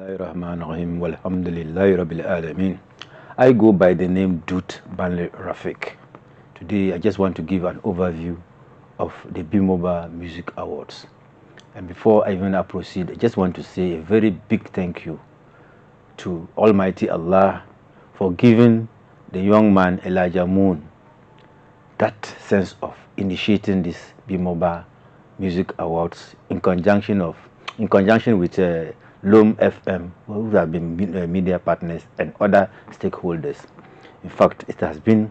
Bismillahirrahmanirrahim. Walhamdulillahi Rabbil Alameen. I go by the name Banleeman Rafiq. Today I just want to give an overview of the B-Mobile Music Awards. And before I even proceed, I just want to say a very big thank you to Almighty Allah for giving the young man Elijah Moon that sense of initiating this B-Mobile Music Awards in conjunction with Loam FM, who have been media partners and other stakeholders. In fact, it has been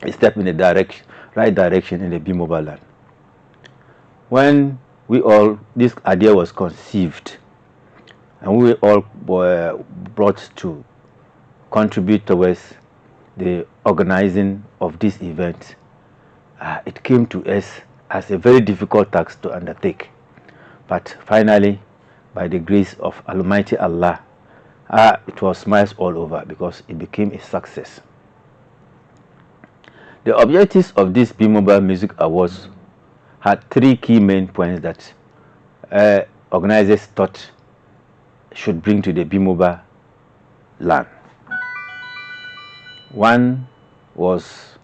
a step in the right direction in the B-Mobile land. When this idea was conceived, and we all were brought to contribute towards the organizing of this event, it came to us as a very difficult task to undertake. But finally, by the grace of Almighty Allah, it was smiles all over because it became a success. The objectives of this B-Mobile Music Awards had three key main points that organizers thought should bring to the B-Mobile land. One was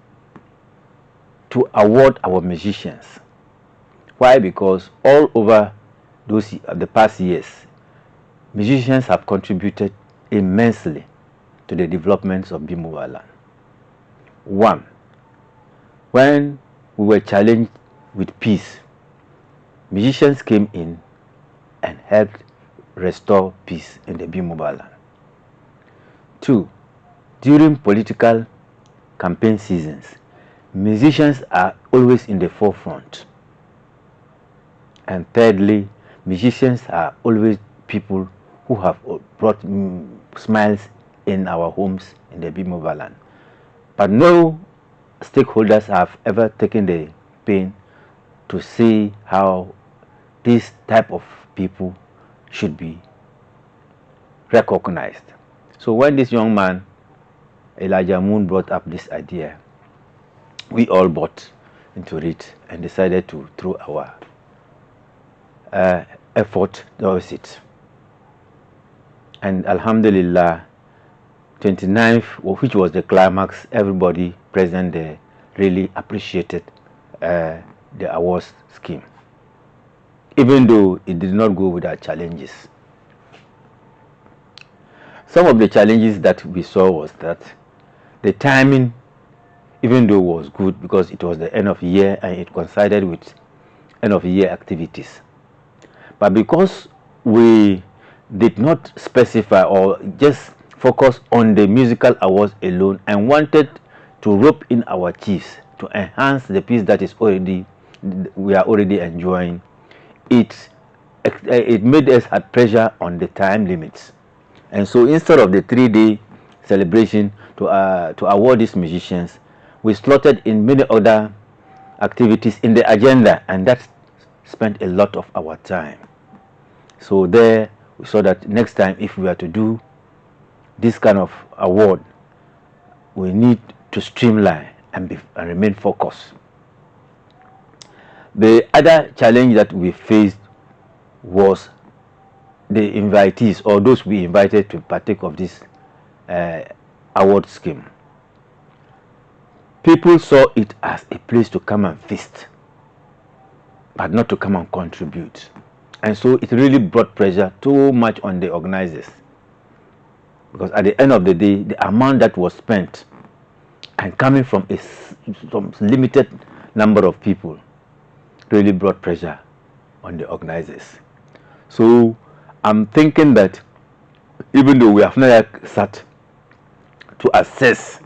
to award our musicians. Why? Because all over the past years, musicians have contributed immensely to the developments of B-Mobile land. One, when we were challenged with peace, musicians came in and helped restore peace in the B-Mobile land. Two, during political campaign seasons, musicians are always in the forefront. And thirdly, musicians are always people who have brought smiles in our homes in the B-Mobile land. But no stakeholders have ever taken the pain to see how this type of people should be recognized. So when this young man, Elijah Moon, brought up this idea, we all bought into it and decided to throw our effort towards it. And Alhamdulillah, 29th, which was the climax, everybody present there really appreciated the awards scheme, even though it did not go without challenges. Some of the challenges that we saw was that the timing, even though was good because it was the end of year and it coincided with end of year activities, but because we did not specify or just focus on the musical awards alone and wanted to rope in our chiefs to enhance the peace that we are already enjoying, it made us have pressure on the time limits. And so instead of the 3-day celebration to award these musicians, we slotted in many other activities in the agenda, and that spent a lot of our time. So there we saw that next time, if we are to do this kind of award, we need to streamline and remain focused. The other challenge that we faced was the invitees, or those we invited to partake of this award scheme. People saw it as a place to come and feast, but not to come and contribute. And so it really brought pressure too much on the organizers, because at the end of the day, the amount that was spent and coming from some limited number of people really brought pressure on the organizers. So I'm thinking that even though we have not sat to assess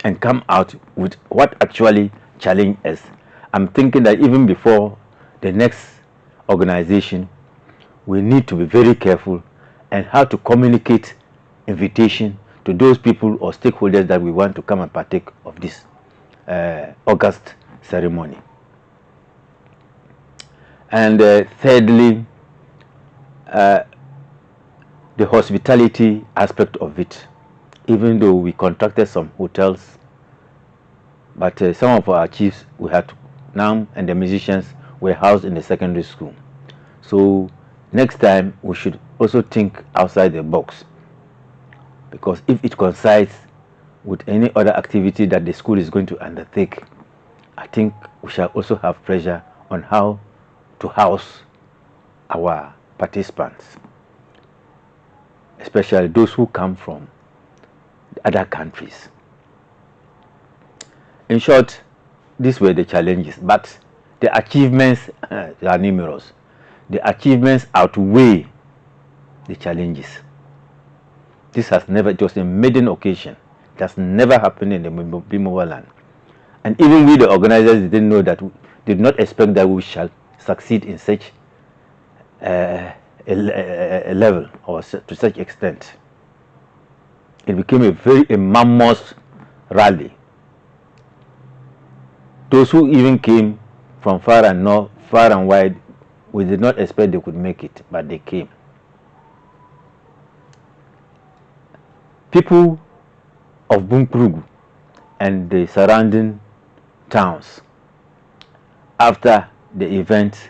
and come out with what actually challenged us, I'm thinking that even before the next organization, we need to be very careful and how to communicate invitation to those people or stakeholders that we want to come and partake of this August ceremony. And thirdly, the hospitality aspect of it. Even though we contracted some hotels, but some of our chiefs we had now, and the musicians were housed in the secondary school. So next time we should also think outside the box, because if it coincides with any other activity that the school is going to undertake, I think we shall also have pressure on how to house our participants, especially those who come from other countries. In short, these were the challenges, but the achievements are numerous. The achievements outweigh the challenges. This has never, it was a maiden occasion. It has never happened in the Bimoba land. And even we, the organizers, didn't know that, did not expect that we shall succeed in such a level or to such extent. It became a mammoth rally. Those who even came from far and north, far and wide, we did not expect they could make it, but they came. People of Bunkrugu and the surrounding towns, after the event,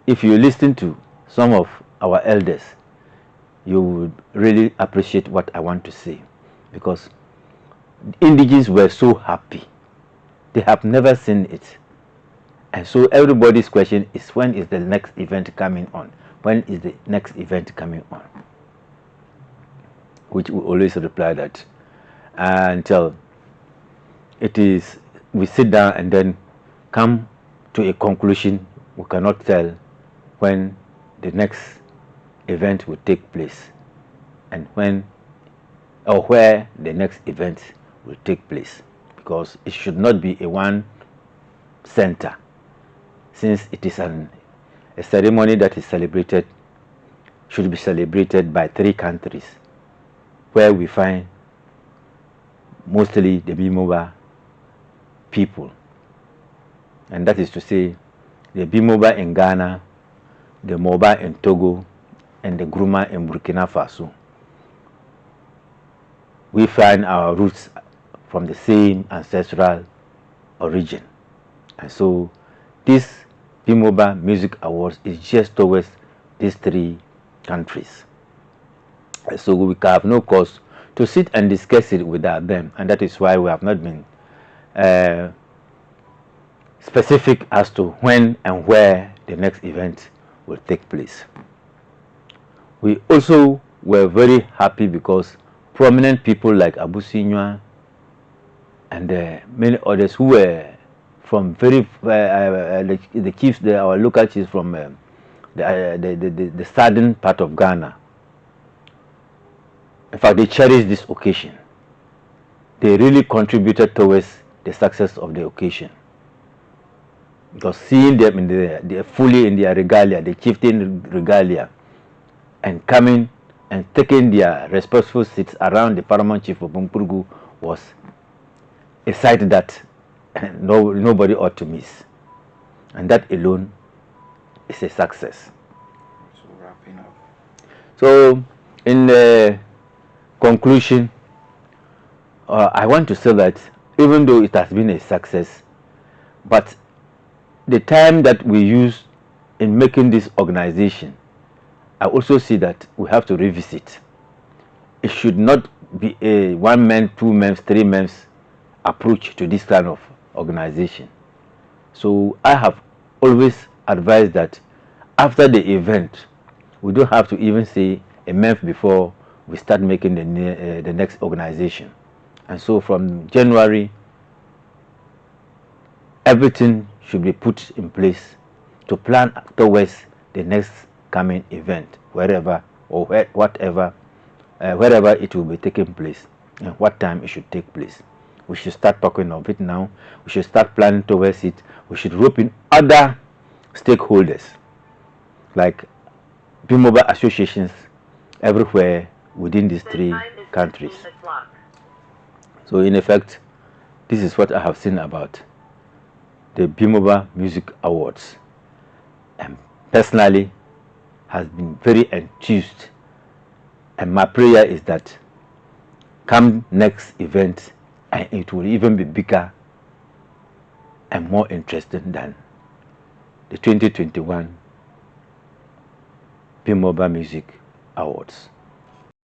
if you listen to some of our elders, you would really appreciate what I want to say, because indigenes were so happy. They have never seen it. And so everybody's question is, when is the next event coming on? When is the next event coming on? Which we always reply that until it is, we sit down and then come to a conclusion, we cannot tell when the next event will take place and when or where the next event will take place, because it should not be a one center, since it is a ceremony that is celebrated, should be celebrated by 3 countries, where we find mostly the Bimoba people, and that is to say the Bimoba in Ghana, the Moba in Togo, and the Gruma in Burkina Faso. We find our roots from the same ancestral origin, and so this Bimoba Music Awards is just towards these 3 countries. And so we have no cause to sit and discuss it without them, and that is why we have not been specific as to when and where the next event will take place. We also were very happy because prominent people like Abu Sinywa and many others who were from very the chiefs, our local chiefs from the southern part of Ghana. In fact, they cherished this occasion. They really contributed towards the success of the occasion, because seeing them in the fully in their regalia, the chieftain regalia, and coming and taking their respectful seats around the paramount chief of Bunkrugu was a sight that nobody ought to miss, and that alone is a success. So wrapping up. So in the conclusion, I want to say that even though it has been a success, but the time that we use in making this organization, I also see that we have to revisit. It should not be a 1 month, 2 months, 3 months approach to this kind of organization. So I have always advised that after the event, we don't have to even say a month before we start making the next organization. And so from January, everything should be put in place to plan towards the next coming event, wherever or whatever, wherever it will be taking place and what time it should take place. We should start talking of it now. We should start planning towards it. We should rope in other stakeholders like Bimoba associations everywhere within these 3 countries. So in effect, this is what I have seen about the Bimoba Music Awards, and personally has been very enthused, and my prayer is that come next event, and it will even be bigger and more interesting than the 2021 Bimoba Music Awards.